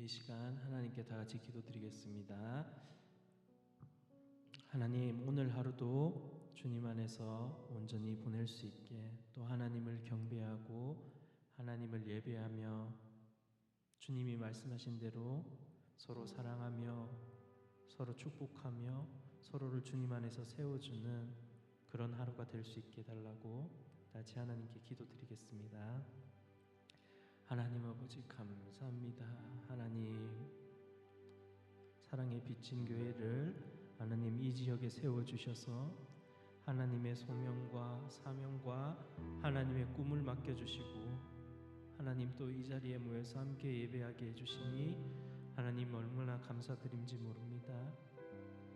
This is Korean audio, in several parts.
이 시간 하나님께 다 같이 기도드리겠습니다. 하나님, 오늘 하루도 주님 안에서 온전히 보낼 수 있게, 또 하나님을 경배하고 하나님을 예배하며 주님이 말씀하신 대로 서로 사랑하며 서로 축복하며 서로를 주님 안에서 세워주는 그런 하루가 될 수 있게 해달라고 다시 하나님께 기도드리겠습니다. 하나님 아버지 감사합니다. 하나님, 사랑의 빛인 교회를 하나님 이 지역에 세워주셔서 하나님의 소명과 사명과 하나님의 꿈을 맡겨주시고 하나님 또 이 자리에 모여서 함께 예배하게 해주시니 하나님 얼마나 감사드린지 모릅니다.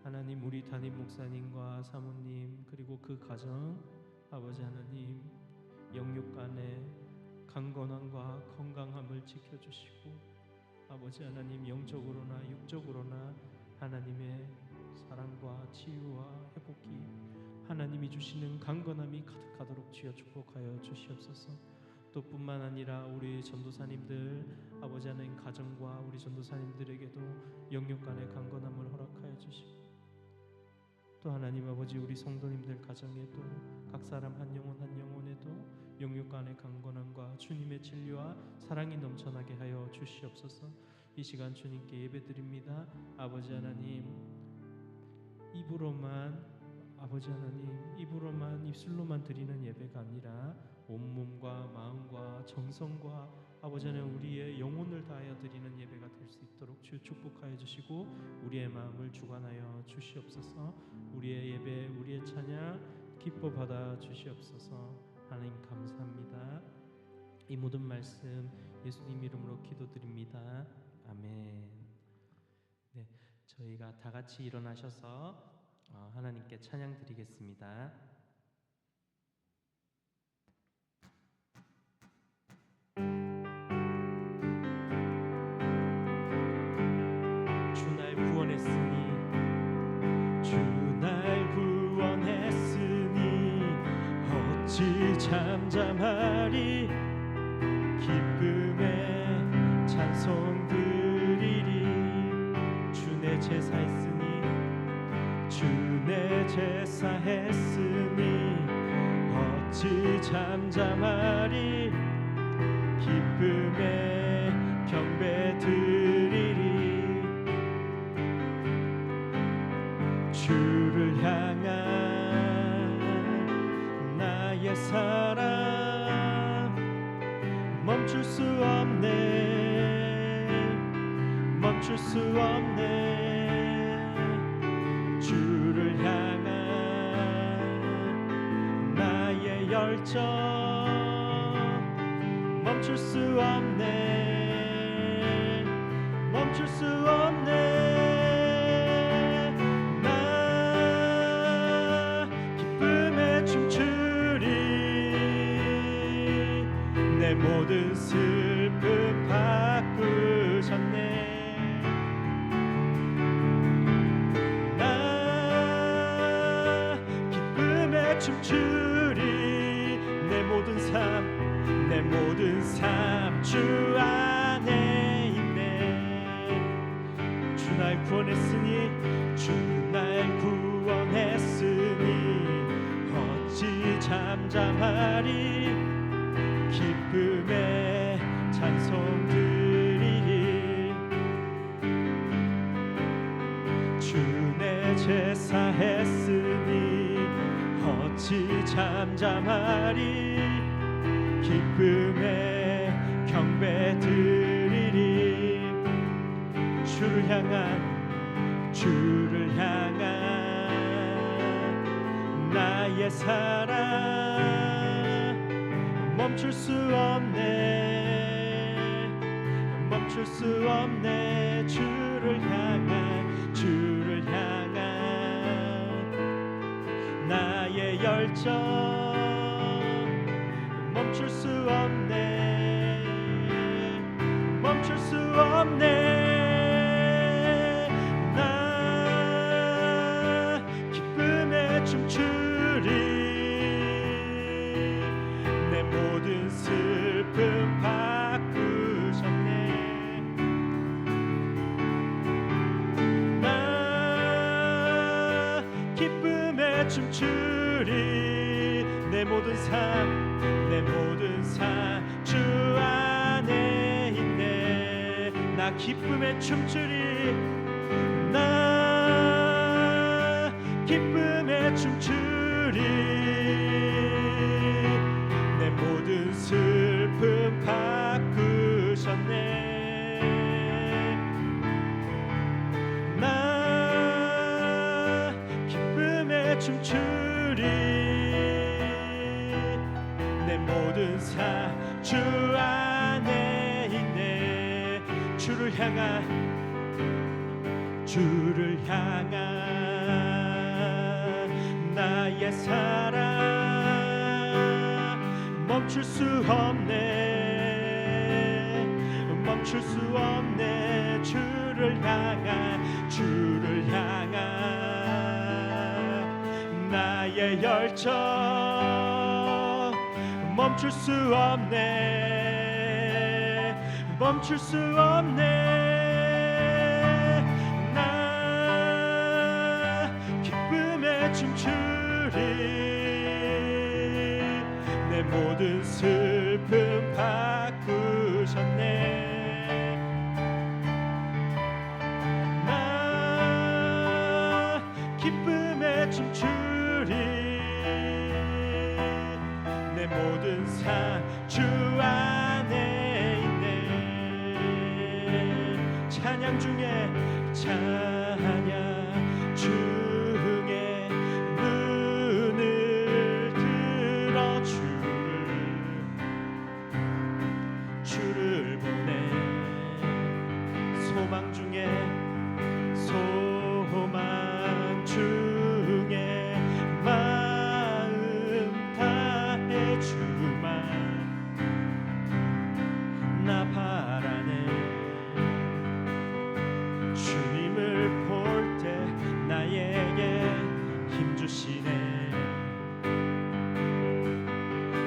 하나님, 우리 담임 목사님과 사모님 그리고 그 가정, 아버지 하나님 영육간에 강건함과 건강함을 지켜주시고 아버지 하나님 영적으로나 육적으로나 하나님의 사랑과 치유와 회복이 하나님이 주시는 강건함이 가득하도록 주여 축복하여 주시옵소서. 또 뿐만 아니라 우리 전도사님들 아버지 하나님 가정과 우리 전도사님들에게도 영육간의 강건함을 허락하여 주시고 또 하나님 아버지 우리 성도님들 가정에도 각 사람 한 영혼 한 영혼에도 영육간의 강건함과 주님의 진리와 사랑이 넘쳐나게 하여 주시옵소서. 이 시간 주님께 예배드립니다. 아버지 하나님, 아버지 하나님 입으로만 입술로만 드리는 예배가 아니라 온몸과 마음과 정성과 아버지 하나님 우리의 영혼을 다하여 드리는 예배가 될 수 있도록 주 축복하여 주시고 우리의 마음을 주관하여 주시옵소서. 우리의 예배 우리의 찬양 기뻐 받아 주시옵소서. 하나님 감사합니다. 이 모든 말씀 예수님 이름으로 기도드립니다. 아멘. 네, 저희가 다 같이 일어나셔서 하나님께 찬양 드리겠습니다. 주 날 구원했으니 어찌 잠잠하리. 기쁨의 찬송 드리리. 주 내 제사했으니 어찌 잠잠하리. 기쁨의 경배 드리리. 주를 향한 나의 사랑 멈출 수 없네. 주를 향한 나의 열정 멈출 수 없네. 나 기쁨에 춤추리. 내 모든 슬픔 바꾸셨네. 나 기쁨에 춤추리. 내 모든 삶 주 안에 있네. 주 날 구원했으니 어찌 잠잠하리. 기쁨의 찬송 드리리. 주 내 제사했으니 어찌 잠잠하리. 기쁨의 경배 드리리. 주를 향한 나의 사랑 멈출 수 없네. 주를 향한 나의 열정 멈출 수 없네. 나 기쁨에 춤추리. 내 모든 슬픔 바꾸셨네. 춤추리 내 모든 삶 주 안에 있네. 나 기쁨에 춤추리 나 기쁨에 춤추리 내 모든 슬픔 바꾸셨네. 나 기쁨에 춤추리 내 모든 삶 주 안에 있네. 주를 향한 나의 사랑 멈출 수 없네. 주를 향한 나의 열정 멈출 수 없네. 나 기쁨에 춤추리 내 모든 슬픔 바꾸셨네. 나 기쁨에 춤추리 내 모든 삶 주 안에 있네. 찬양 중에 눈을 들어 주를 보내. 소망 중에 마음 다해 주만 나 바라네. 주님을 볼 때 나에게 힘 주시네.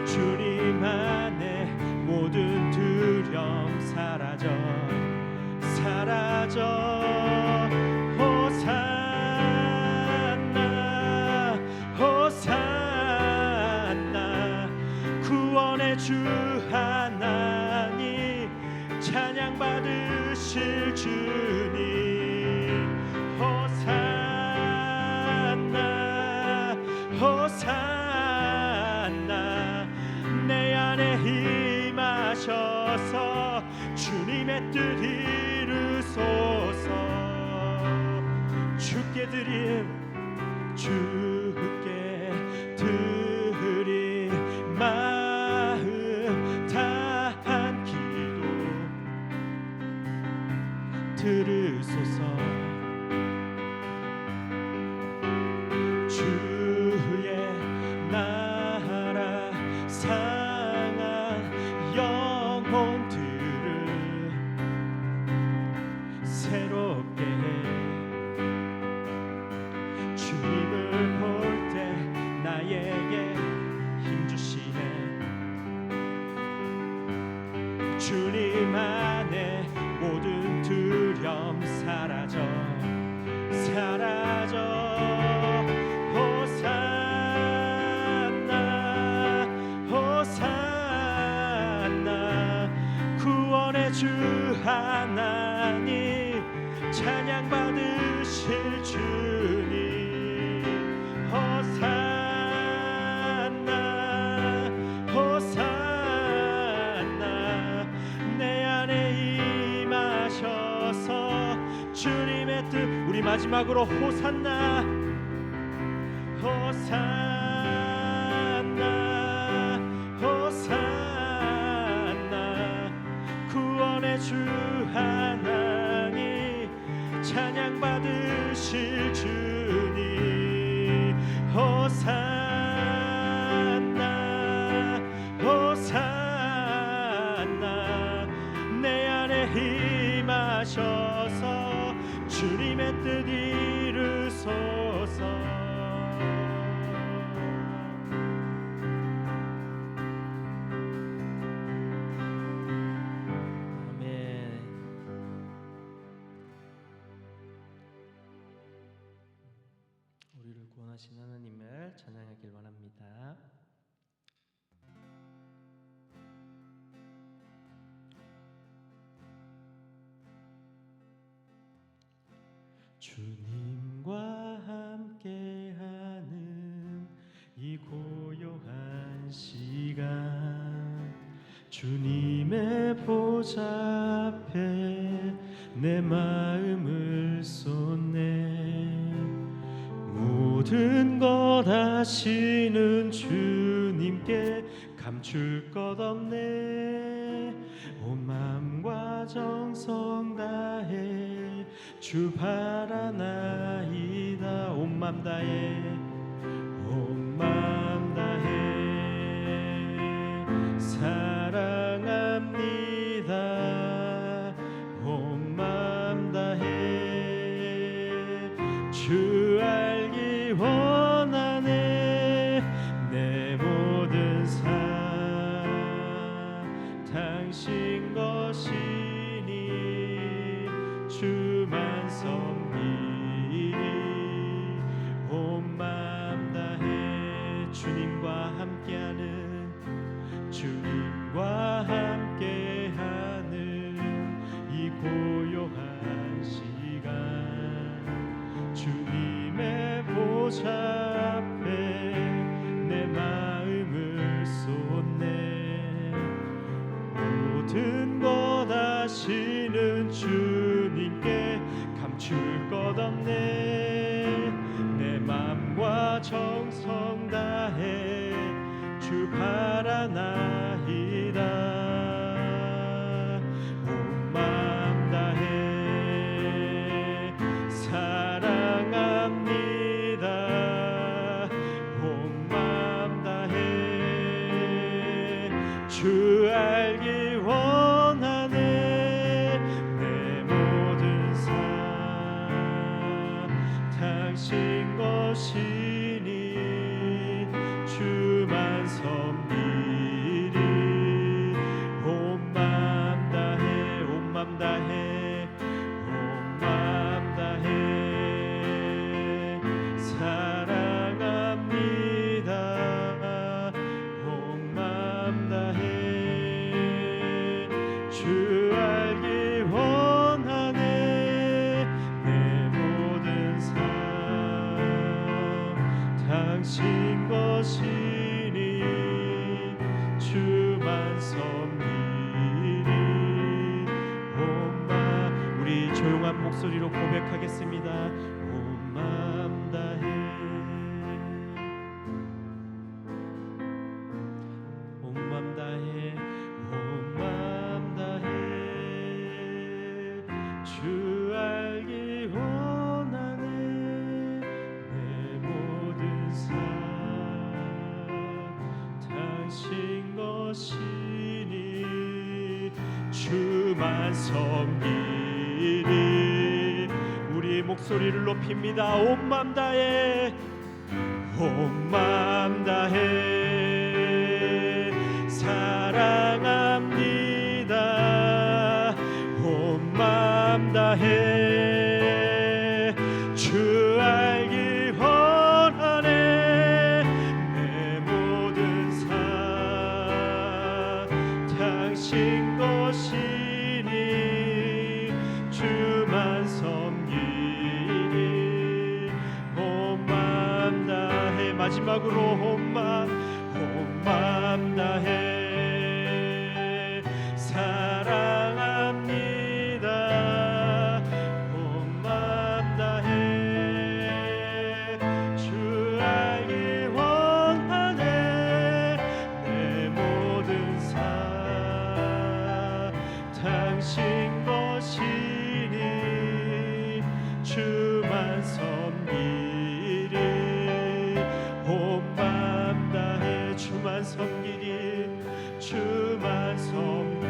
주님 안에 모든 두려움 사라져 호산나 구원의 주 하나님 찬양 받으실 주님. 호산나 내 안에 임하셔서 주님의 뜻 이루소서. 주께 드릴 마음 다한 기도 들으소서. 주의 나라 상한 영혼들을 새롭게 해. 주님을 볼 때 나에게 힘 주시네. 주님 안에 모든 두려움 사라져 호산나 구원의 주 하나님 찬양 받으실 주님. 호산나 내 안에 임하셔서 주님의 뜻. 우리 마지막으로 호산나 구원의 주 하나님 찬양 받으실 주님. 호산나 내 안에 임하셔서 주님의 뜻 이루소서. 전능하신 하나님을 찬양하길 원합니다. 주님과 함께하는 이 고요한 시간, 주님의 보좌 앞에 내 마음을 쏟네. 모든 것 아시는 주님께 감출 것 없네. 온 마음과 정성 다해 주 바라나이다. 온 맘 다해 온 맘 다해 사랑합니다. 온 맘 다해 주 알기 원하네. 내 모든 삶 당신 것이니 주만 섬기리. 온 맘 다해 주님과 함께하는 이 고요한 시간, 주님의 보좌 앞에 내 마음을 쏟네. 모든 것 아시는 주님께 감출 것 없네. 내 맘과 정성 다해 주 바라나이다. 온 맘 다해 사랑합니다. 온 맘 다해 주 알기 원하네. 내 모든 삶 당신 것이니 주만 섬기리. 온 맘 다해 온 맘 다해 온 맘 다해 사랑합니다. 온 맘 다해 주 알기 원하네. 내 모든 삶 당신 것이니 주만 섬기리. 온 맘, 우리 조용한 목소리로 고백하겠습니다. 온 맘 다해 온 맘 다해 온 맘 다해 주 알기 원하네. 내 모든 삶 당신 것이니 주만 섬기리. 우리 목소리를 높입니다. 온 맘 다해 온 맘 다해 사랑합니다. 온 맘 다해 주 알기 원하네. 내 모든 삶 당신 것이니 주만 섬기리. 온 맘 다해 마지막으로 온 맘 다해 사랑합니다. 온 맘 다해 주 알기 원하네. 내 모든 삶 당신 것이니 주만 섬기리. 온 맘 다해 주만 섬기리. 주만 섬기리.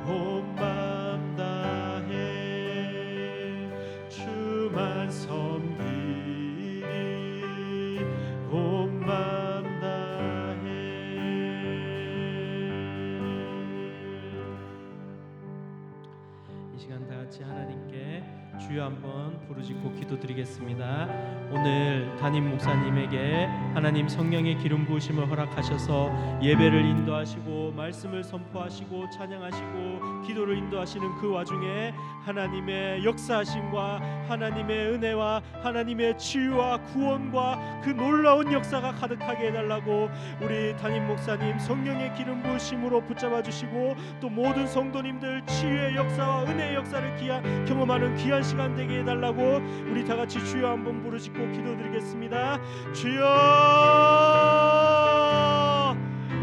온 맘 다해 주만 섬기리. 온 맘 다해. 이 시간 다 같이 하나님께 주여 한번 부르짖고 기도드리겠습니다. 오늘 담임 목사님에게 하나님 성령의 기름 부으심을 허락하셔서 예배를 인도하시고 말씀을 선포하시고 찬양하시고 기도를 인도하시는 그 와중에 하나님의 역사하심과 하나님의 은혜와 하나님의 치유와 구원과 그 놀라운 역사가 가득하게 해달라고 우리 담임 목사님 성령의 기름 부으심으로 붙잡아 주시고 또 모든 성도님들 치유의 역사와 은혜의 역사를 경험하는 귀한 시간 되게 해달라고 우리 다 같이 주여 한번 부르짖고 기도드리겠습니다. 주여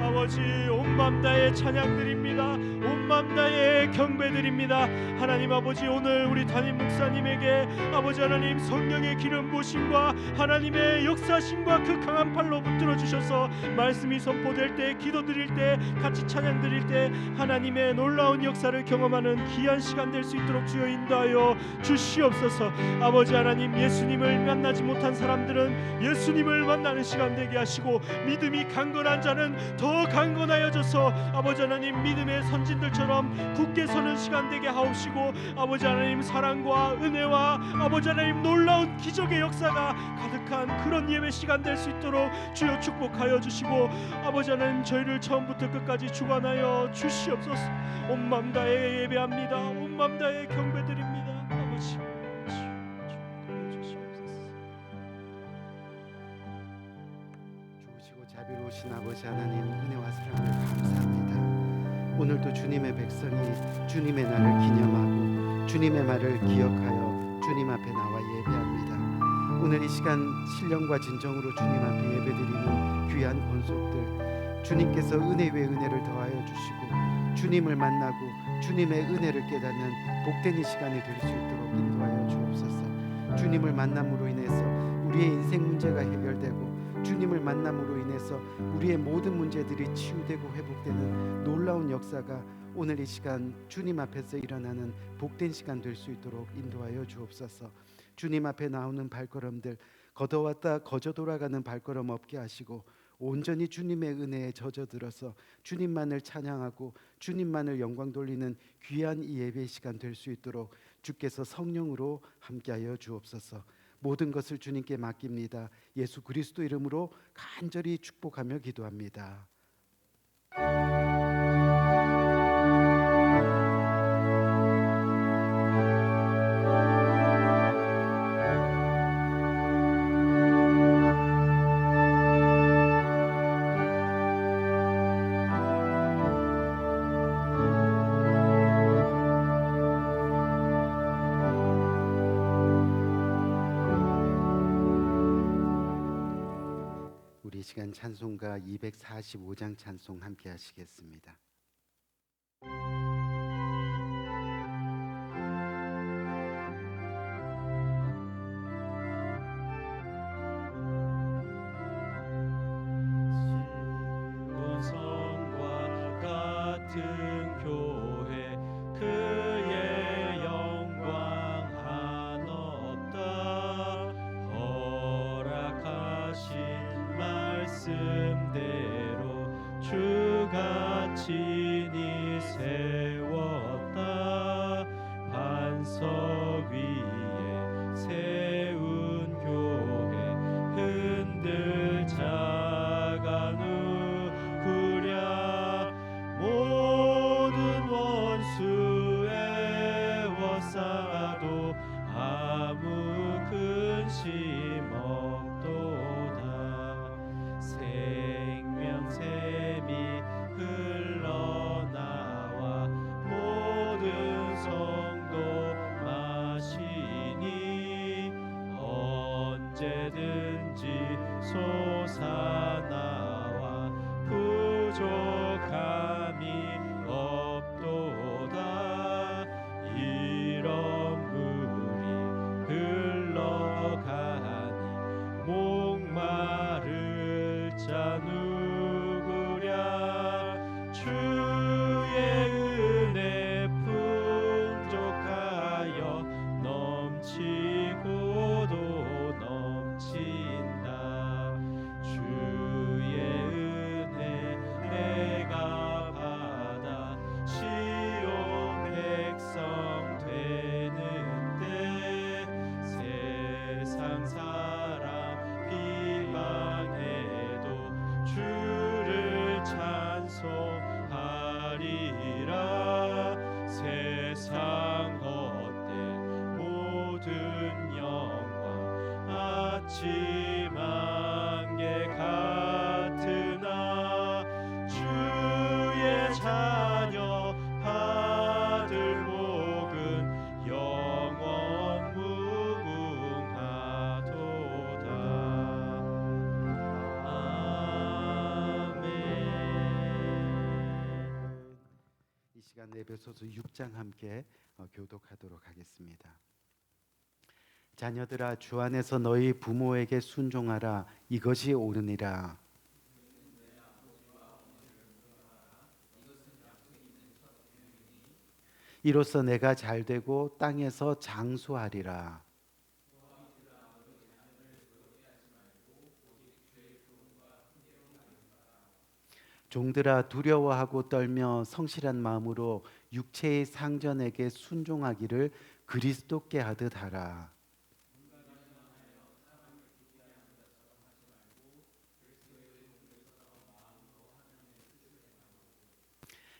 아버지 온 맘 다해 찬양드립니다. 온 맘 다해 경배드립니다. 하나님 아버지 오늘 우리 담임 목사님에게 아버지 하나님 성령의 기름 부으심과 하나님의 역사심과 그 강한 팔로 붙들어 주셔서 말씀이 선포될 때 기도드릴 때 같이 찬양드릴 때 하나님의 놀라운 역사를 경험하는 귀한 시간 될 수 있도록 주여 인도하여 주시옵소서. 아버지 하나님 예수님을 만나지 못한 사람들은 예수님을 만나는 시간 되게 하시고 믿음이 강건한 자는 더 강건하여져서 아버지 하나님 믿음의 선진들처럼 굳게 서는 시간 되게 하옵시고 아버지 하나님 사랑과 은혜와 아버지 하나님 놀라운 기적의 역사가 가득한 그런 예배 시간 될 수 있도록 주여 축복하여 주시고 아버지 하나님 저희를 처음부터 끝까지 주관하여 주시옵소서. 온 맘 다해 예배합니다. 온 맘 다해 경배드립니다. 아버지 좋으시고 자비로우신 아버지 하나님 은혜와 사랑을 감사합니다. 오늘도 주님의 백성이 주님의 날을 기념하고 주님의 말을 기억하여 주님 앞에 나와 예배합니다. 오늘 이 시간 신령과 진정으로 주님 앞에 예배드리는 귀한 권속들 주님께서 은혜 위에 은혜를 더하여 주시고 주님을 만나고 주님의 은혜를 깨닫는 복된 이 시간이 될 수 있도록 인도하여 주옵소서. 주님을 만남으로 인해서 우리의 인생 문제가 해결되고 주님을 만남으로 인해서 우리의 모든 문제들이 치유되고 회복되는 놀라운 역사가 오늘 이 시간 주님 앞에서 일어나는 복된 시간 될 수 있도록 인도하여 주옵소서. 주님 앞에 나오는 발걸음들 걷어왔다 거저 돌아가는 발걸음 없게 하시고 온전히 주님의 은혜에 젖어들어서 주님만을 찬양하고 주님만을 영광 돌리는 귀한 이 예배 시간 될 수 있도록 주께서 성령으로 함께하여 주옵소서. 모든 것을 주님께 맡깁니다. 예수 그리스도 이름으로 간절히 축복하며 기도합니다. 우리 시간 찬송가 245장 찬송 함께 하시겠습니다. 신성과 같은 교회 그의 영광 한없다 허락하신 말씀대로 주가 친히 세웠다 반석 위에 세운 교회 흔들 자가 누구랴 모든 원수의 워싸도 아무 근심 없도다 생명샘이 흘러나와 모든 성도 마시니 언제든지 솟아나와 부족함이 없도다 이런 물이 흘러가니 목마를 자 누구랴 주의 은혜 풍족하여 넘치고도 넘친다 주의 세상 헛된 모든 영광 아침 안개 같으나 주의 자녀 받을 복은 영원 무궁하도다. 아멘. 이 시간 에베소서 6장 함께 교독하도록 하겠습니다. 자녀들아 주 안에서 너희 부모에게 순종하라. 이것이 옳으니라. 이로써 내가 잘되고 땅에서 장수하리라. 종들아 두려워하고 떨며 성실한 마음으로 육체의 상전에게 순종하기를 그리스도께 하듯 하라.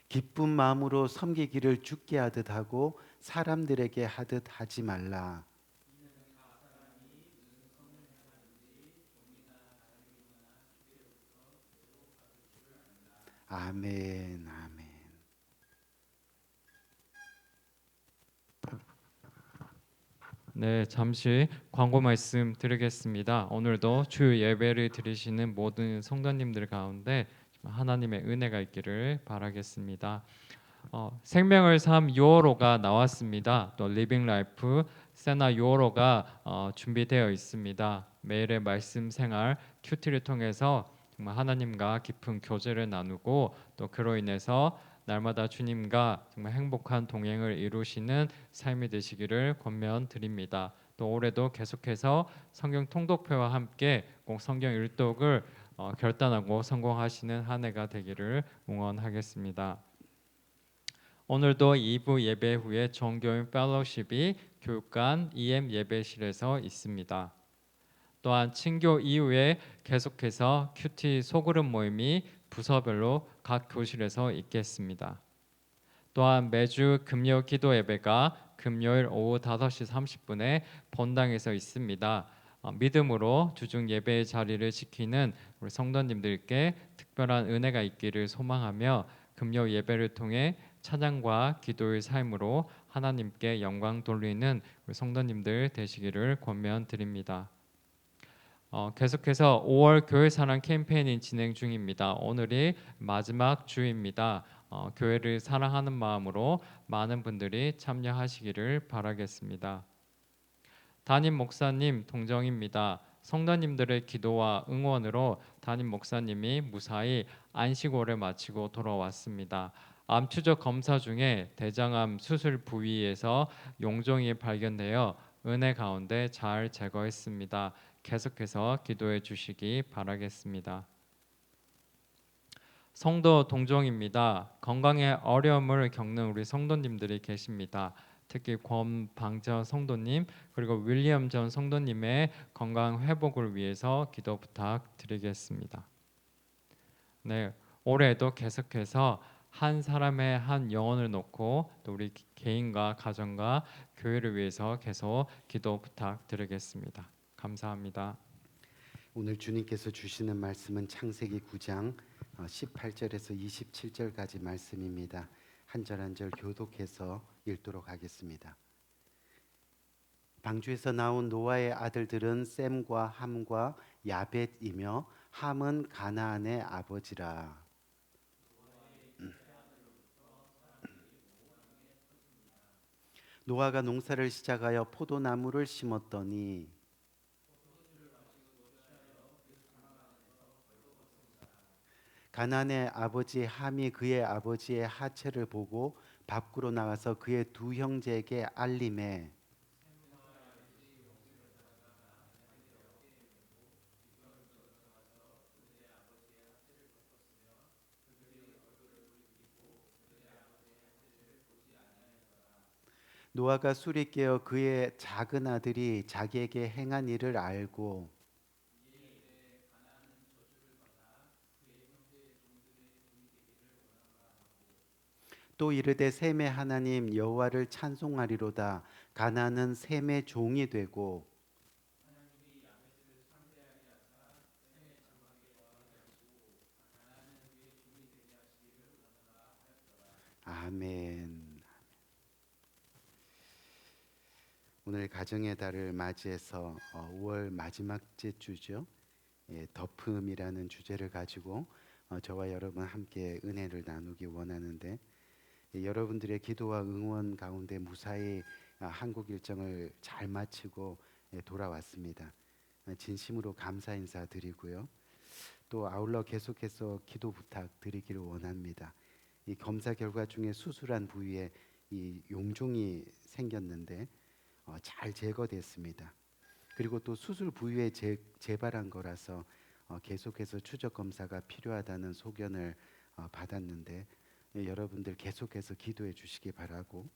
기쁜 마음으로 섬기기를 주께 하듯 하고 사람들에게 하듯 하지 말라. 아멘. 아멘. 네, 잠시 광고 말씀 드리겠습니다. 오늘도 주 예배를 드리시는 모든 성도님들 가운데 하나님의 은혜가 있기를 바라겠습니다. 생명을 삶 6월호가 나왔습니다. 또 리빙 라이프 세나 6월호가 준비되어 있습니다. 매일의 말씀 생활 큐티를 통해서 정말 하나님과 깊은 교제를 나누고 또 그로 인해서 날마다 주님과 정말 행복한 동행을 이루시는 삶이 되시기를 권면드립니다. 또 올해도 계속해서 성경 통독회와 함께 꼭 성경 일독을 결단하고 성공하시는 한 해가 되기를 응원하겠습니다. 오늘도 2부 예배 후에 종교인 펠로십이 교육관 EM 예배실에서 있습니다. 또한 친교 이후에 계속해서 큐티 소그룹 모임이 부서별로 각 교실에서 있겠습니다. 또한 매주 금요 기도 예배가 금요일 오후 5시 30분에 본당에서 있습니다. 믿음으로 주중 예배의 자리를 지키는 우리 성도님들께 특별한 은혜가 있기를 소망하며 금요 예배를 통해 찬양과 기도의 삶으로 하나님께 영광 돌리는 우리 성도님들 되시기를 권면드립니다. 계속해서 5월 교회 사랑 캠페인이 진행 중입니다. 오늘이 마지막 주입니다. 교회를 사랑하는 마음으로 많은 분들이 참여하시기를 바라겠습니다. 담임 목사님 동정입니다. 성도님들의 기도와 응원으로 담임 목사님이 무사히 안식월을 마치고 돌아왔습니다. 암 추적 검사 중에 대장암 수술 부위에서 용종이 발견되어 은혜 가운데 잘 제거했습니다. 계속해서 기도해 주시기 바라겠습니다. 성도 동정입니다. 건강에 어려움을 겪는 우리 성도님들이 계십니다. 특히 권방전 성도님 그리고 윌리엄 전 성도님의 건강 회복을 위해서 기도 부탁드리겠습니다. 네, 올해도 계속해서 한 사람의 한 영혼을 놓고 또 우리 개인과 가정과 교회를 위해서 계속 기도 부탁드리겠습니다. 감사합니다. 오늘 주님께서 주시는 말씀은 창세기 9장 18절에서 27절까지 말씀입니다. 한 절 한 절 교독해서 읽도록 하겠습니다. 방주에서 나온 노아의 아들들은 셈과 함과 야벳이며 함은 가나안의 아버지라. 노아가 농사를 시작하여 포도나무를 심었더니 가나안의 아버지 함이 그의 아버지의 하체를 보고 밖으로 나가서 그의 두 형제에게 알림해 노아가 술이 깨어 그의 작은 아들이 자기에게 행한 일을 알고 또 이르되 셈의 하나님 여호와를 찬송하리로다. 가나안은 셈의 종이 되고 아멘. 오늘 가정의 달을 맞이해서 5월 마지막째 주죠. 덮음이라는 주제를 가지고 저와 여러분 함께 은혜를 나누기 원하는데, 여러분들의 기도와 응원 가운데 무사히 한국 일정을 잘 마치고 돌아왔습니다. 진심으로 감사 인사 드리고요. 또 아울러 계속해서 기도 부탁드리기를 원합니다. 이 검사 결과 중에 수술한 부위에 이 용종이 생겼는데 잘 제거됐습니다. 그리고 또 수술 부위에 재발한 거라서 계속해서 추적 검사가 필요하다는 소견을 받았는데, 여러분들 계속해서 기도해 주시기 바라고,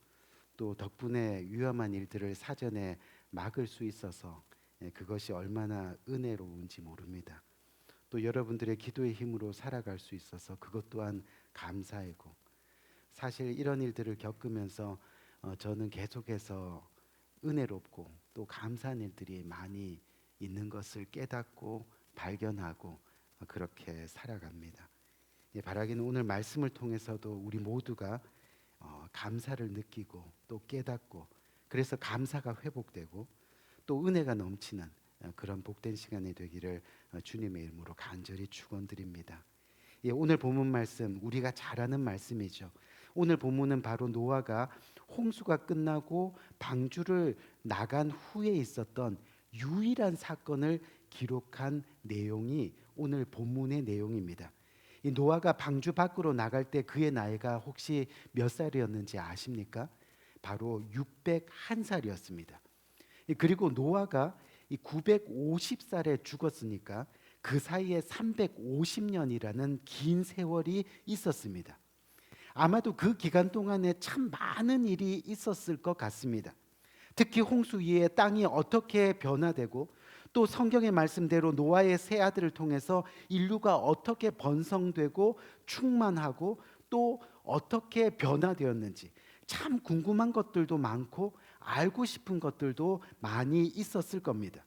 또 덕분에 위험한 일들을 사전에 막을 수 있어서 그것이 얼마나 은혜로운지 모릅니다. 또 여러분들의 기도의 힘으로 살아갈 수 있어서 그것 또한 감사이고, 사실 이런 일들을 겪으면서 저는 계속해서 은혜롭고 또 감사한 일들이 많이 있는 것을 깨닫고 발견하고 그렇게 살아갑니다. 바라기는 오늘 말씀을 통해서도 우리 모두가 감사를 느끼고 또 깨닫고, 그래서 감사가 회복되고 또 은혜가 넘치는 그런 복된 시간이 되기를 주님의 이름으로 간절히 축원드립니다. 오늘 본문 말씀 우리가 잘 아는 말씀이죠. 오늘 본문은 바로 노아가 홍수가 끝나고 방주를 나간 후에 있었던 유일한 사건을 기록한 내용이 오늘 본문의 내용입니다. 이 노아가 방주 밖으로 나갈 때 그의 나이가 혹시 몇 살이었는지 아십니까? 바로 601살이었습니다. 그리고 노아가 950살에 죽었으니까 그 사이에 350년이라는 긴 세월이 있었습니다. 아마도 그 기간 동안에 참 많은 일이 있었을 것 같습니다. 특히 홍수 이후에 땅이 어떻게 변화되고, 또 성경의 말씀대로 노아의 세 아들을 통해서 인류가 어떻게 번성되고 충만하고 또 어떻게 변화되었는지 참 궁금한 것들도 많고 알고 싶은 것들도 많이 있었을 겁니다.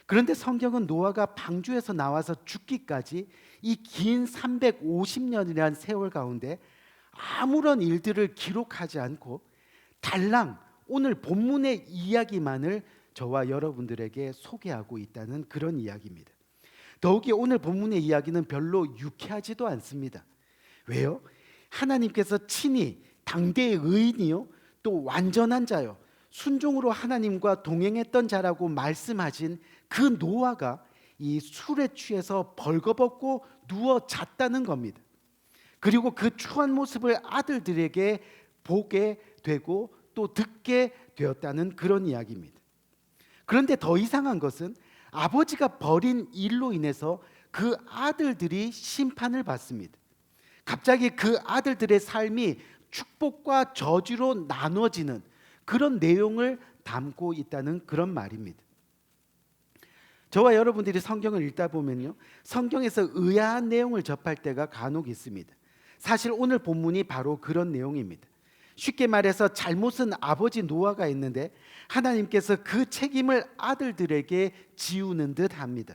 그런데 성경은 노아가 방주에서 나와서 죽기까지 이 긴 350년이라는 세월 가운데 아무런 일들을 기록하지 않고 달랑 오늘 본문의 이야기만을 저와 여러분들에게 소개하고 있다는 그런 이야기입니다. 더욱이 오늘 본문의 이야기는 별로 유쾌하지도 않습니다. 왜요? 하나님께서 친히 당대의 의인이요 또 완전한 자요 순종으로 하나님과 동행했던 자라고 말씀하신 그 노아가 이 술에 취해서 벌거벗고 누워 잤다는 겁니다. 그리고 그 추한 모습을 아들들에게 보게 되고 또 듣게 되었다는 그런 이야기입니다. 그런데 더 이상한 것은 아버지가 벌인 일로 인해서 그 아들들이 심판을 받습니다. 갑자기 그 아들들의 삶이 축복과 저주로 나눠지는 그런 내용을 담고 있다는 그런 말입니다. 저와 여러분들이 성경을 읽다 보면요, 성경에서 의아한 내용을 접할 때가 간혹 있습니다. 사실 오늘 본문이 바로 그런 내용입니다. 쉽게 말해서 잘못은 아버지 노아가 있는데 하나님께서 그 책임을 아들들에게 지우는 듯 합니다.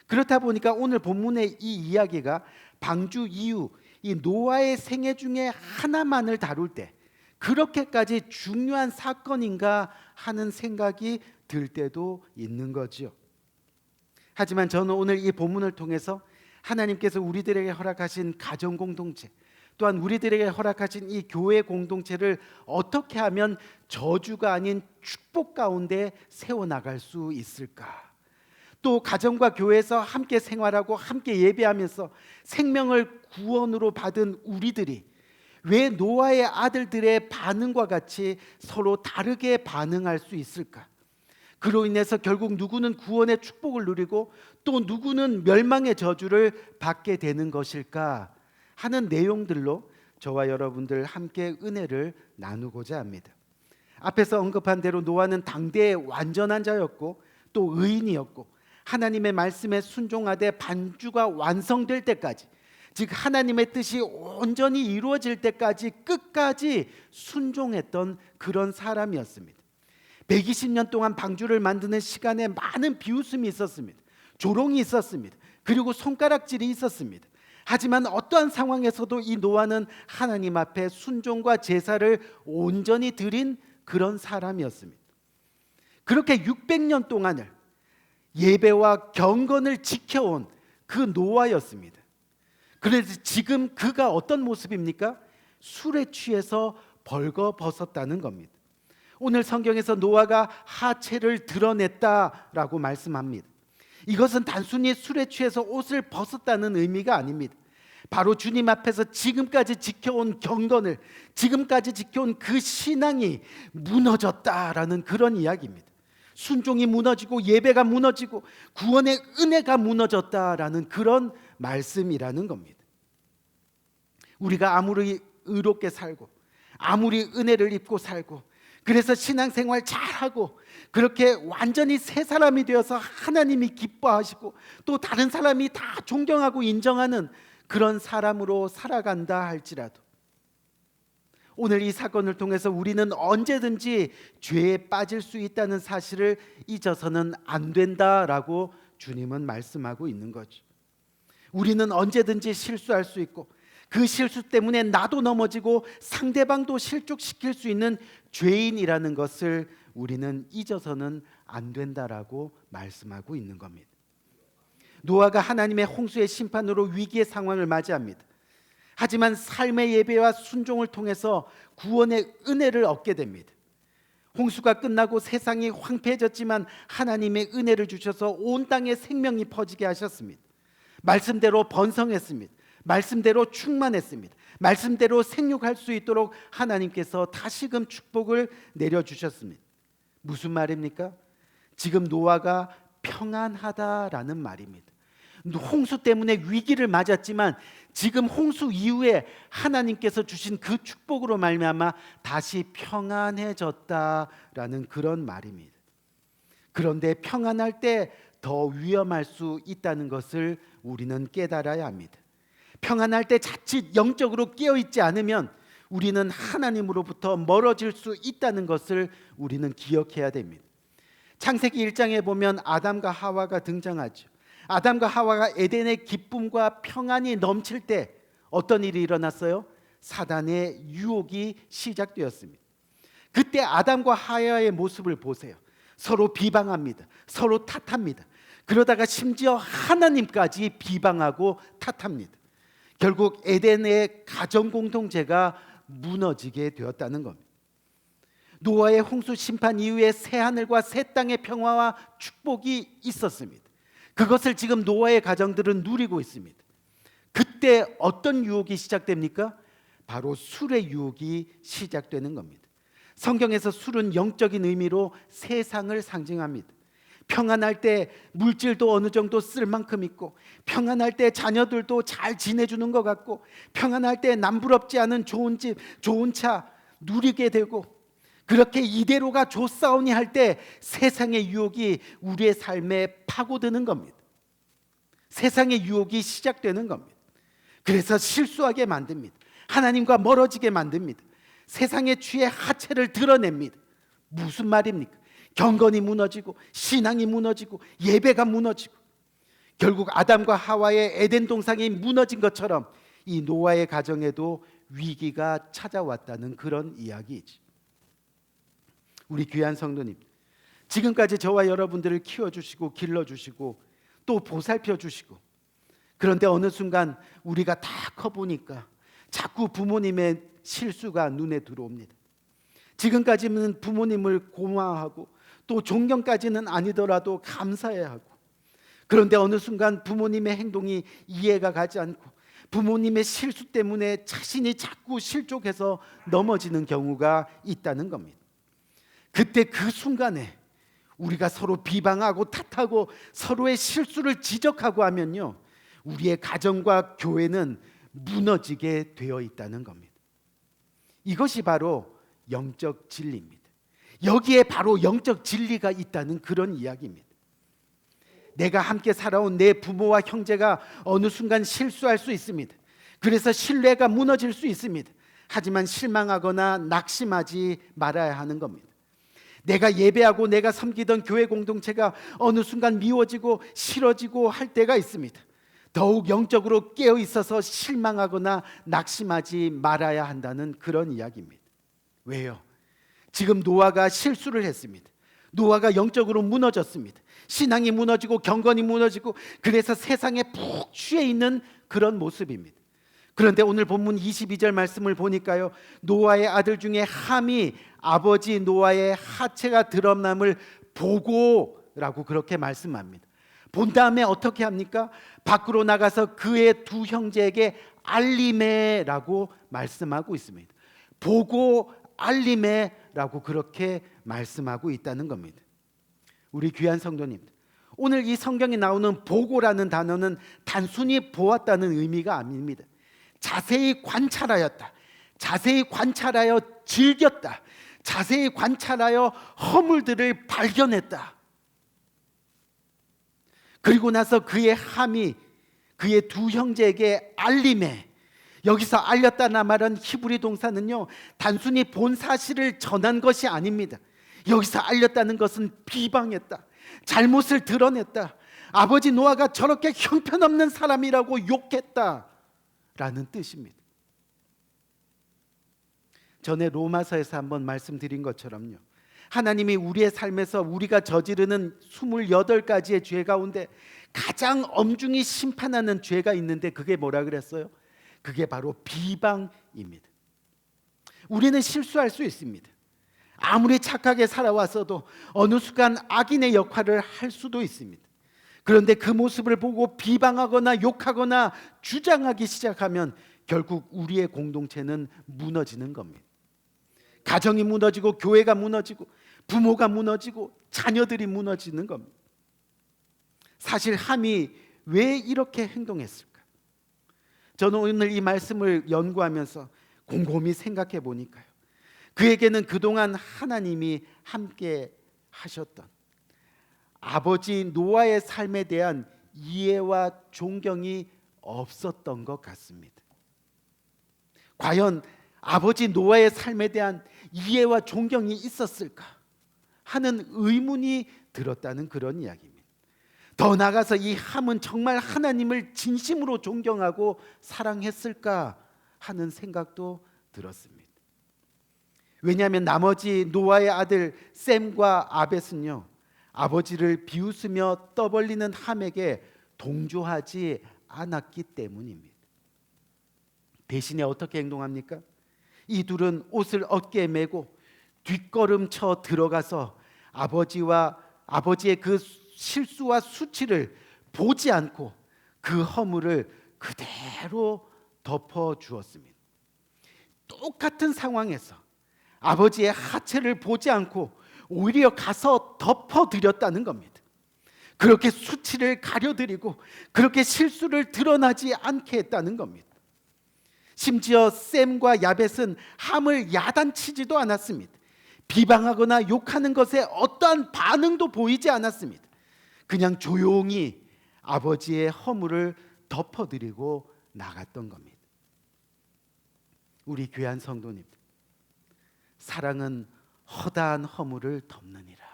그렇다 보니까 오늘 본문의 이 이야기가 방주 이후 이 노아의 생애 중에 하나만을 다룰 때 그렇게까지 중요한 사건인가 하는 생각이 들 때도 있는 거죠. 하지만 저는 오늘 이 본문을 통해서 하나님께서 우리들에게 허락하신 가정 공동체, 또한 우리들에게 허락하신 이 교회 공동체를 어떻게 하면 저주가 아닌 축복 가운데 세워나갈 수 있을까? 또 가정과 교회에서 함께 생활하고 함께 예배하면서 생명을 구원으로 받은 우리들이 왜 노아의 아들들의 반응과 같이 서로 다르게 반응할 수 있을까? 그로 인해서 결국 누구는 구원의 축복을 누리고 또 누구는 멸망의 저주를 받게 되는 것일까 하는 내용들로 저와 여러분들 함께 은혜를 나누고자 합니다. 앞에서 언급한 대로 노아는 당대의 완전한 자였고 또 의인이었고 하나님의 말씀에 순종하되 반주가 완성될 때까지 즉 하나님의 뜻이 온전히 이루어질 때까지 끝까지 순종했던 그런 사람이었습니다. 120년 동안 방주를 만드는 시간에 많은 비웃음이 있었습니다. 조롱이 있었습니다. 그리고 손가락질이 있었습니다. 하지만 어떠한 상황에서도 이 노아는 하나님 앞에 순종과 제사를 온전히 드린 그런 사람이었습니다. 그렇게 600년 동안을 예배와 경건을 지켜온 그 노아였습니다. 그래서 지금 그가 어떤 모습입니까? 술에 취해서 벌거벗었다는 겁니다. 오늘 성경에서 노아가 하체를 드러냈다라고 말씀합니다. 이것은 단순히 술에 취해서 옷을 벗었다는 의미가 아닙니다. 바로 주님 앞에서 지금까지 지켜온 경건을, 지금까지 지켜온 그 신앙이 무너졌다라는 그런 이야기입니다. 순종이 무너지고 예배가 무너지고 구원의 은혜가 무너졌다라는 그런 말씀이라는 겁니다. 우리가 아무리 의롭게 살고 아무리 은혜를 입고 살고 그래서 신앙생활 잘하고 그렇게 완전히 새 사람이 되어서 하나님이 기뻐하시고 또 다른 사람이 다 존경하고 인정하는 그런 사람으로 살아간다 할지라도 오늘 이 사건을 통해서 우리는 언제든지 죄에 빠질 수 있다는 사실을 잊어서는 안 된다라고 주님은 말씀하고 있는 거죠. 우리는 언제든지 실수할 수 있고 그 실수 때문에 나도 넘어지고 상대방도 실족시킬 수 있는 죄인이라는 것을 우리는 잊어서는 안 된다라고 말씀하고 있는 겁니다. 노아가 하나님의 홍수의 심판으로 위기의 상황을 맞이합니다. 하지만 삶의 예배와 순종을 통해서 구원의 은혜를 얻게 됩니다. 홍수가 끝나고 세상이 황폐해졌지만 하나님의 은혜를 주셔서 온 땅에 생명이 퍼지게 하셨습니다. 말씀대로 번성했습니다. 말씀대로 충만했습니다. 말씀대로 생육할 수 있도록 하나님께서 다시금 축복을 내려주셨습니다. 무슨 말입니까? 지금 노아가 평안하다라는 말입니다. 홍수 때문에 위기를 맞았지만 지금 홍수 이후에 하나님께서 주신 그 축복으로 말미암아 다시 평안해졌다라는 그런 말입니다. 그런데 평안할 때 더 위험할 수 있다는 것을 우리는 깨달아야 합니다. 평안할 때 자칫 영적으로 깨어있지 않으면 우리는 하나님으로부터 멀어질 수 있다는 것을 우리는 기억해야 됩니다. 창세기 1장에 보면 아담과 하와가 등장하죠. 아담과 하와가 에덴의 기쁨과 평안이 넘칠 때 어떤 일이 일어났어요? 사단의 유혹이 시작되었습니다. 그때 아담과 하와의 모습을 보세요. 서로 비방합니다. 서로 탓합니다. 그러다가 심지어 하나님까지 비방하고 탓합니다. 결국 에덴의 가정 공동체가 무너지게 되었다는 겁니다. 노아의 홍수 심판 이후에 새 하늘과 새 땅의 평화와 축복이 있었습니다. 그것을 지금 노아의 가정들은 누리고 있습니다. 그때 어떤 유혹이 시작됩니까? 바로 술의 유혹이 시작되는 겁니다. 성경에서 술은 영적인 의미로 세상을 상징합니다. 평안할 때 물질도 어느 정도 쓸 만큼 있고, 평안할 때 자녀들도 잘 지내주는 것 같고, 평안할 때 남부럽지 않은 좋은 집, 좋은 차 누리게 되고, 그렇게 이대로가 좋사오니 할 때 세상의 유혹이 우리의 삶에 파고드는 겁니다. 세상의 유혹이 시작되는 겁니다. 그래서 실수하게 만듭니다. 하나님과 멀어지게 만듭니다. 세상에 취해 하체를 드러냅니다. 무슨 말입니까? 경건이 무너지고 신앙이 무너지고 예배가 무너지고 결국 아담과 하와의 에덴 동상이 무너진 것처럼 이 노아의 가정에도 위기가 찾아왔다는 그런 이야기이지. 우리 귀한 성도님, 지금까지 저와 여러분들을 키워주시고 길러주시고 또 보살펴주시고, 그런데 어느 순간 우리가 다 커보니까 자꾸 부모님의 실수가 눈에 들어옵니다. 지금까지는 부모님을 고마워하고 또 존경까지는 아니더라도 감사해야 하고, 그런데 어느 순간 부모님의 행동이 이해가 가지 않고 부모님의 실수 때문에 자신이 자꾸 실족해서 넘어지는 경우가 있다는 겁니다. 그때 그 순간에 우리가 서로 비방하고 탓하고 서로의 실수를 지적하고 하면요, 우리의 가정과 교회는 무너지게 되어 있다는 겁니다. 이것이 바로 영적 진리입니다. 여기에 바로 영적 진리가 있다는 그런 이야기입니다. 내가 함께 살아온 내 부모와 형제가 어느 순간 실수할 수 있습니다. 그래서 신뢰가 무너질 수 있습니다. 하지만 실망하거나 낙심하지 말아야 하는 겁니다. 내가 예배하고 내가 섬기던 교회 공동체가 어느 순간 미워지고 싫어지고 할 때가 있습니다. 더욱 영적으로 깨어 있어서 실망하거나 낙심하지 말아야 한다는 그런 이야기입니다. 왜요? 지금 노아가 실수를 했습니다. 노아가 영적으로 무너졌습니다. 신앙이 무너지고 경건이 무너지고, 그래서 세상에 푹 취해 있는 그런 모습입니다. 그런데 오늘 본문 22절 말씀을 보니까요, 노아의 아들 중에 함이 아버지 노아의 하체가 드러남을 보고라고 그렇게 말씀합니다. 본 다음에 어떻게 합니까? 밖으로 나가서 그의 두 형제에게 알리메라고 말씀하고 있습니다. 보고 알리메라고 그렇게 말씀하고 있다는 겁니다. 우리 귀한 성도님들, 오늘 이 성경에 나오는 보고라는 단어는 단순히 보았다는 의미가 아닙니다. 자세히 관찰하였다, 자세히 관찰하여 즐겼다, 자세히 관찰하여 허물들을 발견했다. 그리고 나서 그의 함이 그의 두 형제에게 알림해, 여기서 알렸다는 말은 히브리 동사는요, 단순히 본 사실을 전한 것이 아닙니다. 여기서 알렸다는 것은 비방했다, 잘못을 드러냈다, 아버지 노아가 저렇게 형편없는 사람이라고 욕했다 라는 뜻입니다. 전에 로마서에서 한번 말씀드린 것처럼요, 하나님이 우리의 삶에서 우리가 저지르는 28가지의 죄 가운데 가장 엄중히 심판하는 죄가 있는데, 그게 뭐라 그랬어요? 그게 바로 비방입니다. 우리는 실수할 수 있습니다. 아무리 착하게 살아왔어도 어느 순간 악인의 역할을 할 수도 있습니다. 그런데 그 모습을 보고 비방하거나 욕하거나 주장하기 시작하면 결국 우리의 공동체는 무너지는 겁니다. 가정이 무너지고, 교회가 무너지고, 부모가 무너지고, 자녀들이 무너지는 겁니다. 사실 함이 왜 이렇게 행동했을까? 저는 오늘 이 말씀을 연구하면서 곰곰이 생각해 보니까요, 그에게는 그동안 하나님이 함께 하셨던 아버지 노아의 삶에 대한 이해와 존경이 없었던 것 같습니다. 과연 아버지 노아의 삶에 대한 이해와 존경이 있었을까 하는 의문이 들었다는 그런 이야기입니다. 더 나아가서 이 함은 정말 하나님을 진심으로 존경하고 사랑했을까 하는 생각도 들었습니다. 왜냐하면 나머지 노아의 아들 셈과 아벳은요, 아버지를 비웃으며 떠벌리는 함에게 동조하지 않았기 때문입니다. 대신에 어떻게 행동합니까? 이 둘은 옷을 어깨에 메고 뒷걸음쳐 들어가서 아버지의 그 실수와 수치를 보지 않고 그 허물을 그대로 덮어 주었습니다. 똑같은 상황에서 아버지의 하체를 보지 않고 오히려 가서 덮어드렸다는 겁니다. 그렇게 수치를 가려드리고 그렇게 실수를 드러나지 않게 했다는 겁니다. 심지어 셈과 야벳은 함을 야단치지도 않았습니다. 비방하거나 욕하는 것에 어떠한 반응도 보이지 않았습니다. 그냥 조용히 아버지의 허물을 덮어드리고 나갔던 겁니다. 우리 귀한 성도님들, 사랑은 허다한 허물을 덮느니라.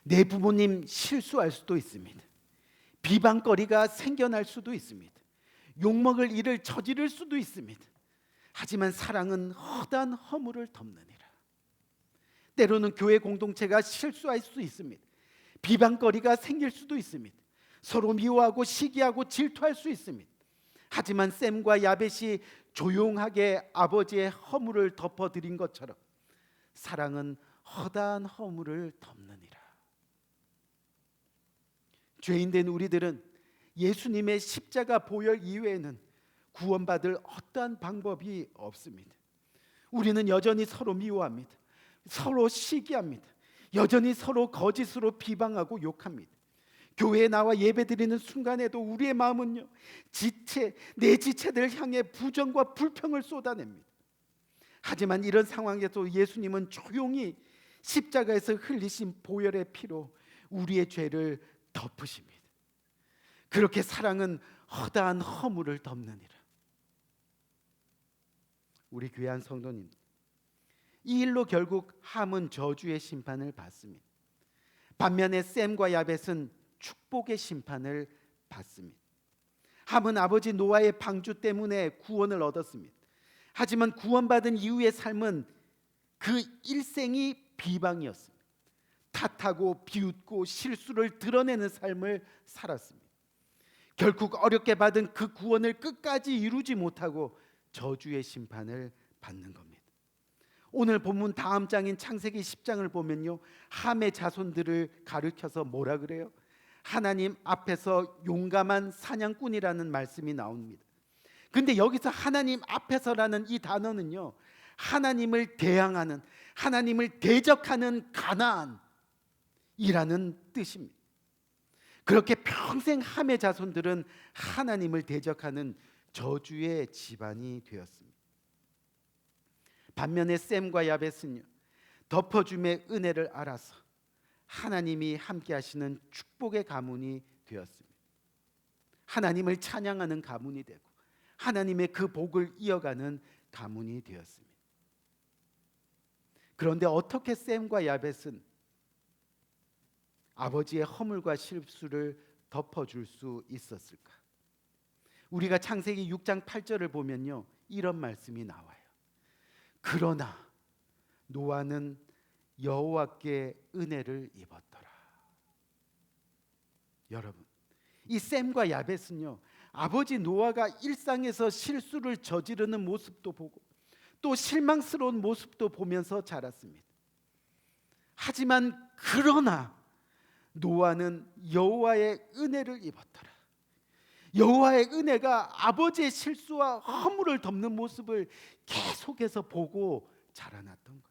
내 부모님 실수할 수도 있습니다. 비방거리가 생겨날 수도 있습니다. 욕먹을 일을 저지를 수도 있습니다. 하지만 사랑은 허다한 허물을 덮느니라. 때로는 교회 공동체가 실수할 수 있습니다. 비방거리가 생길 수도 있습니다. 서로 미워하고 시기하고 질투할 수 있습니다. 하지만 셈과 야벳이 조용하게 아버지의 허물을 덮어드린 것처럼 사랑은 허다한 허물을 덮느니라. 죄인된 우리들은 예수님의 십자가 보혈 이외에는 구원받을 어떠한 방법이 없습니다. 우리는 여전히 서로 미워합니다. 서로 시기합니다. 여전히 서로 거짓으로 비방하고 욕합니다. 교회에 나와 예배드리는 순간에도 우리의 마음은요, 내 지체들을 향해 부정과 불평을 쏟아냅니다. 하지만 이런 상황에서 예수님은 조용히 십자가에서 흘리신 보혈의 피로 우리의 죄를 덮으십니다. 그렇게 사랑은 허다한 허물을 덮느니라. 우리 귀한 성도님, 이 일로 결국 함은 저주의 심판을 받습니다. 반면에 셈과 야벳은 축복의 심판을 받습니다. 함은 아버지 노아의 방주 때문에 구원을 얻었습니다. 하지만 구원받은 이후의 삶은 그 일생이 비방이었습니다. 탓하고 비웃고 실수를 드러내는 삶을 살았습니다. 결국 어렵게 받은 그 구원을 끝까지 이루지 못하고 저주의 심판을 받는 겁니다. 오늘 본문 다음 장인 창세기 10장을 보면요, 함의 자손들을 가르쳐서 뭐라 그래요? 하나님 앞에서 용감한 사냥꾼이라는 말씀이 나옵니다. 근데 여기서 하나님 앞에서라는 이 단어는요, 하나님을 대항하는, 하나님을 대적하는 가나안이라는 뜻입니다. 그렇게 평생 함의 자손들은 하나님을 대적하는 저주의 집안이 되었습니다. 반면에 셈과 야벳은요, 덮어줌의 은혜를 알아서 하나님이 함께 하시는 축복의 가문이 되었습니다. 하나님을 찬양하는 가문이 되고 하나님의 그 복을 이어가는 가문이 되었습니다. 그런데 어떻게 셈과 야벳은 아버지의 허물과 실수를 덮어줄 수 있었을까? 우리가 창세기 6장 8절을 보면요, 이런 말씀이 나와요. 그러나 노아는 여호와께 은혜를 입었더라. 여러분, 이 셈과 야벳은요, 아버지 노아가 일상에서 실수를 저지르는 모습도 보고 또 실망스러운 모습도 보면서 자랐습니다. 하지만 그러나 노아는 여호와의 은혜를 입었더라. 여호와의 은혜가 아버지의 실수와 허물을 덮는 모습을 계속해서 보고 자라났던 것.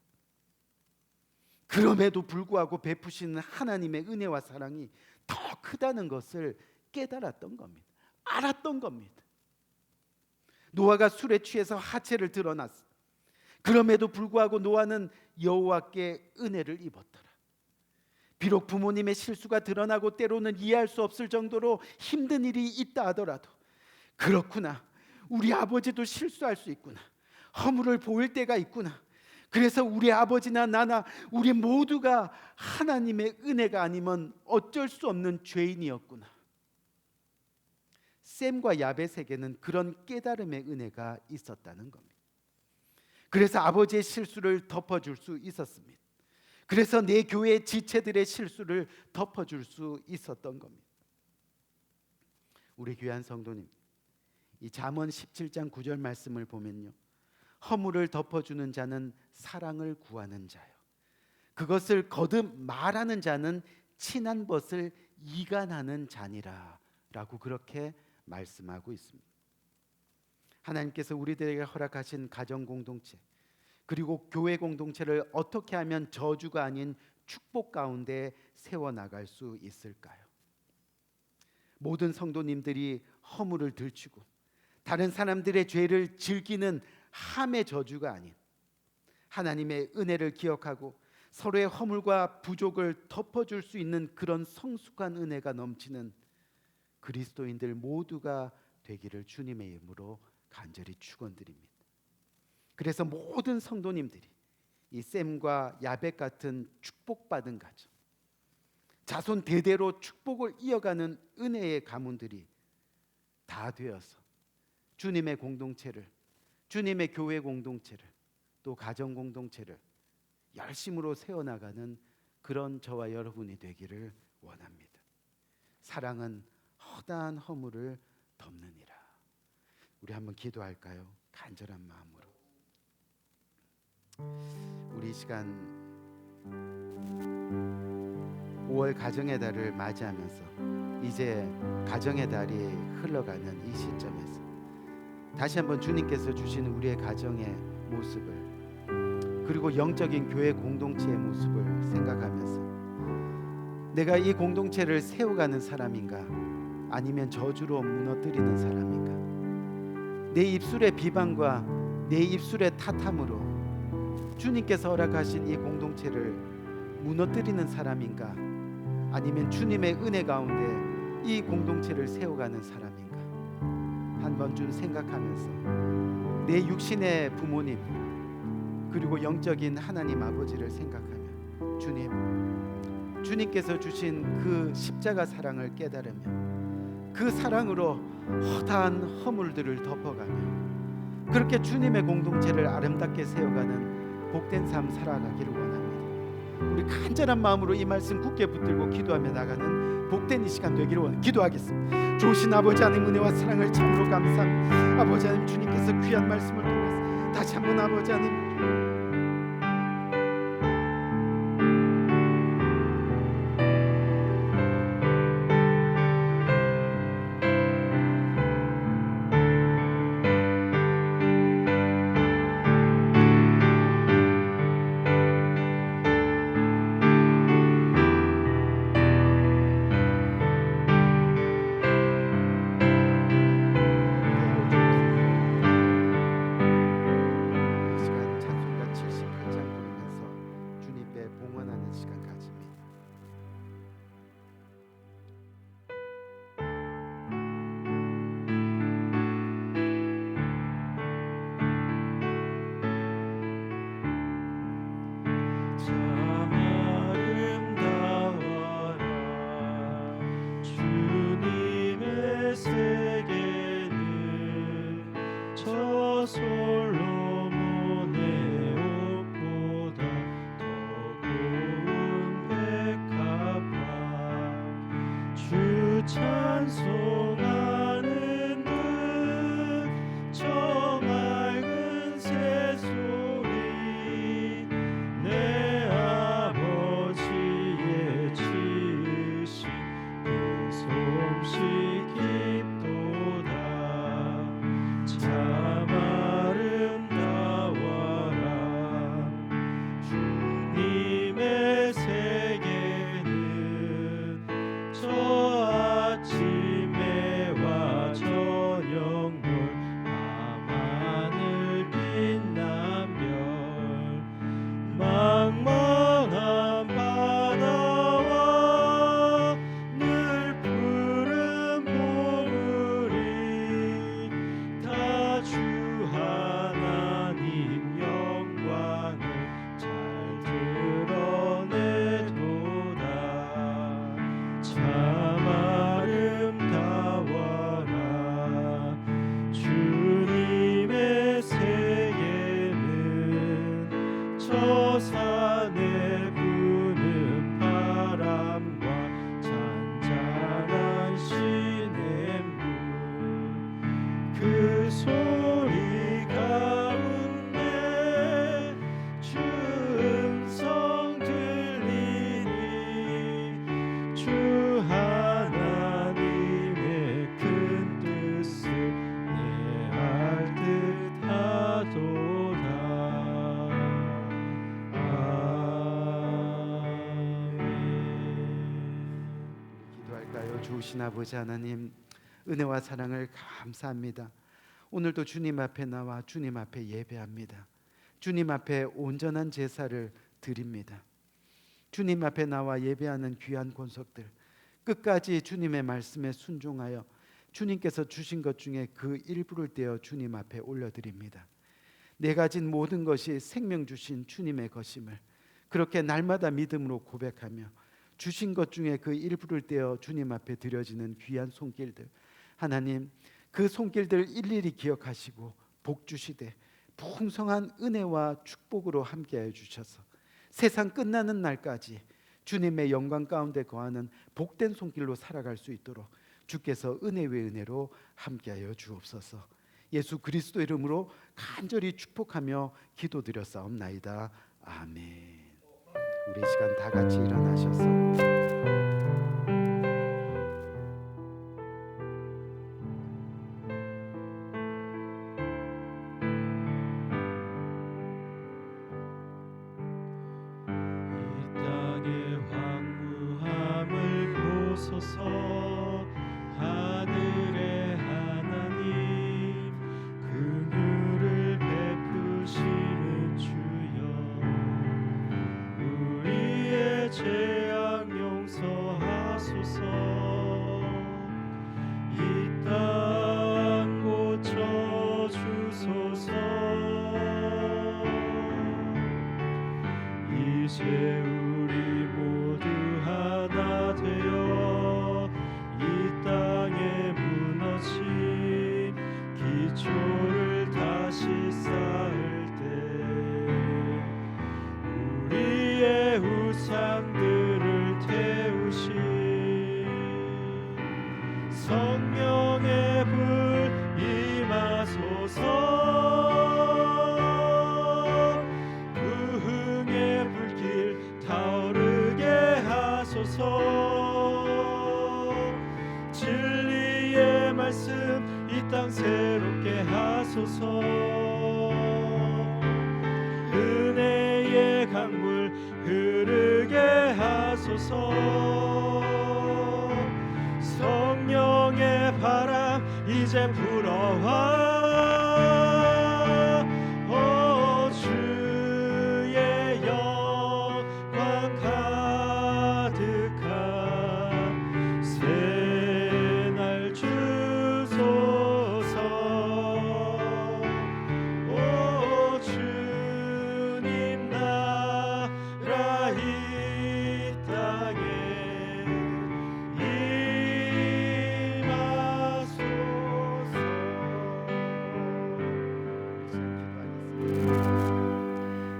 그럼에도 불구하고 베푸시는 하나님의 은혜와 사랑이 더 크다는 것을 깨달았던 겁니다. 알았던 겁니다. 노아가 술에 취해서 하체를 드러났어. 그럼에도 불구하고 노아는 여호와께 은혜를 입었더라. 비록 부모님의 실수가 드러나고 때로는 이해할 수 없을 정도로 힘든 일이 있다 하더라도, 그렇구나, 우리 아버지도 실수할 수 있구나, 허물을 보일 때가 있구나, 그래서 우리 아버지나 나나 우리 모두가 하나님의 은혜가 아니면 어쩔 수 없는 죄인이었구나. 셈과 야벳에게는 그런 깨달음의 은혜가 있었다는 겁니다. 그래서 아버지의 실수를 덮어줄 수 있었습니다. 그래서 내 교회 지체들의 실수를 덮어줄 수 있었던 겁니다. 우리 귀한 성도님, 이 잠언 17장 9절 말씀을 보면요, 허물을 덮어주는 자는 사랑을 구하는 자요, 그것을 거듭 말하는 자는 친한 벗을 이간하는 자니라 라고 그렇게 말씀하고 있습니다. 하나님께서 우리들에게 허락하신 가정 공동체 그리고 교회 공동체를 어떻게 하면 저주가 아닌 축복 가운데 세워나갈 수 있을까요? 모든 성도님들이 허물을 들추고 다른 사람들의 죄를 즐기는 함의 저주가 아닌 하나님의 은혜를 기억하고 서로의 허물과 부족을 덮어줄 수 있는 그런 성숙한 은혜가 넘치는 그리스도인들 모두가 되기를 주님의 이름으로 간절히 축원드립니다. 그래서 모든 성도님들이 이 셈과 야벳 같은 축복받은 가정, 자손 대대로 축복을 이어가는 은혜의 가문들이 다 되어서 주님의 공동체를, 주님의 교회 공동체를, 또 가정 공동체를 열심으로 세워나가는 그런 저와 여러분이 되기를 원합니다. 사랑은 허다한 허물을 덮느니라. 우리 한번 기도할까요? 간절한 마음으로. 우리 시간 5월 가정의 달을 맞이하면서 이제 가정의 달이 흘러가는 이 시점에서 다시 한번 주님께서 주시는 우리의 가정의 모습을, 그리고 영적인 교회 공동체의 모습을 생각하면서 내가 이 공동체를 세워가는 사람인가, 아니면 저주로 무너뜨리는 사람인가, 내 입술의 비방과 내 입술의 탓함으로 주님께서 허락하신 이 공동체를 무너뜨리는 사람인가, 아니면 주님의 은혜 가운데 이 공동체를 세워가는 사람인가? 한 번쯤 생각하면서 내 육신의 부모님 그리고 영적인 하나님 아버지를 생각하며 주님께서 주신 그 십자가 사랑을 깨달으며 그 사랑으로 허다한 허물들을 덮어가며 그렇게 주님의 공동체를 아름답게 세워가는 복된 삶 살아가기를 원합니다. 우리 간절한 마음으로 이 말씀 굳게 붙들고 기도하며 나가는 복된 이 시간 되기를 원합니다. 기도하겠습니다. 좋으신 아버지 하나님 은혜와 사랑을 참으로 감사합니다. 아버지 하나님 주님께서 귀한 말씀을 통해서 다시 한번 아버지 하나님 찬송하는 듯 저 맑은 새소리 내 아버지의 지으신 그 솜씨 깊도다 참 아름다워라 주님의 세계는 저 아침에와 저녁물 밤하늘 빛난 별 망망한 바다와 늘 푸른 보물이 다 주 하나님 영광을 잘 드러내도다 참 아름다워라 주님의 세계는 저 산에 부는 바람과 잔잔한 시냇물 그 소리 가운데 주 음성 들리니 주 하나님의 큰 뜻을 내 알 듯하도다 아멘. 기도할까요? 좋으신 아버지 하나님 은혜와 사랑을 감사합니다. 오늘도 주님 앞에 나와 주님 앞에 예배합니다. 주님 앞에 온전한 제사를 드립니다. 주님 앞에 나와 예배하는 귀한 권속들 끝까지 주님의 말씀에 순종하여 주님께서 주신 것 중에 그 일부를 떼어 주님 앞에 올려드립니다. 내 가진 모든 것이 생명 주신 주님의 것임을 그렇게 날마다 믿음으로 고백하며 주신 것 중에 그 일부를 떼어 주님 앞에 드려지는 귀한 손길들 하나님 그 손길들 일일이 기억하시고 복 주시되 풍성한 은혜와 축복으로 함께하여 주셔서 세상 끝나는 날까지 주님의 영광 가운데 거하는 복된 손길로 살아갈 수 있도록 주께서 은혜 외 은혜로 함께하여 주옵소서. 예수 그리스도 이름으로 간절히 축복하며 기도드렸사옵나이다. 아멘. 우리 시간 다 같이 일어나셔서 하늘의 하나님 긍휼을 베푸시는 주여 우리의 죄악 용서하소서 이제 우리 모두 하나 되어 이 땅에 무너진 기초를 다시 쌓을 때 우리의 우상들을 태우신 성령의 불 임하소서. 부흥의 불길 타오르게 하소서. 진리의 말씀 이 땅 새롭게 하소서. 은혜의 강물 흐르게 하소서. 성령의 바람 이제 불어와. 오 주의 영광 가득한 새날 주소서. 오 주님 나라 이 땅에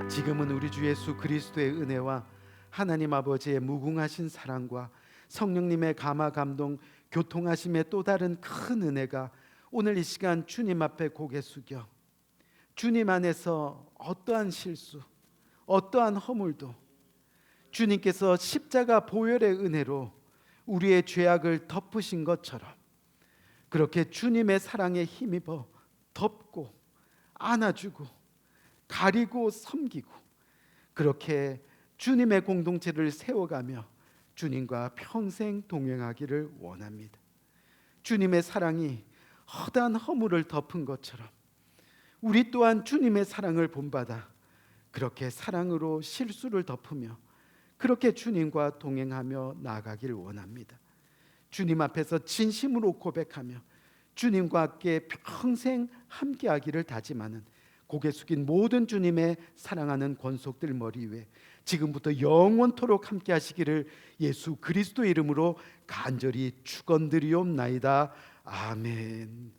지금은 우리 주 예수 그리스도의 은혜와 하나님 아버지의 무궁하신 사랑과 성령님의 감화 감동 교통하심의 또 다른 큰 은혜가 오늘 이 시간 주님 앞에 고개 숙여 주님 안에서 어떠한 실수, 어떠한 허물도 주님께서 십자가 보혈의 은혜로 우리의 죄악을 덮으신 것처럼 그렇게 주님의 사랑에 힘입어 덮고 안아주고 가리고 섬기고 그렇게 주님의 공동체를 세워가며 주님과 평생 동행하기를 원합니다. 주님의 사랑이 허다한 허물을 덮은 것처럼 우리 또한 주님의 사랑을 본받아 그렇게 사랑으로 실수를 덮으며 그렇게 주님과 동행하며 나아가길 원합니다. 주님 앞에서 진심으로 고백하며 주님과 함께 평생 함께하기를 다짐하는 고개 숙인 모든 주님의 사랑하는 권속들 머리 위에 지금부터 영원토록 함께 하시기를 예수 그리스도 이름으로 간절히 축원드리옵나이다. 아멘.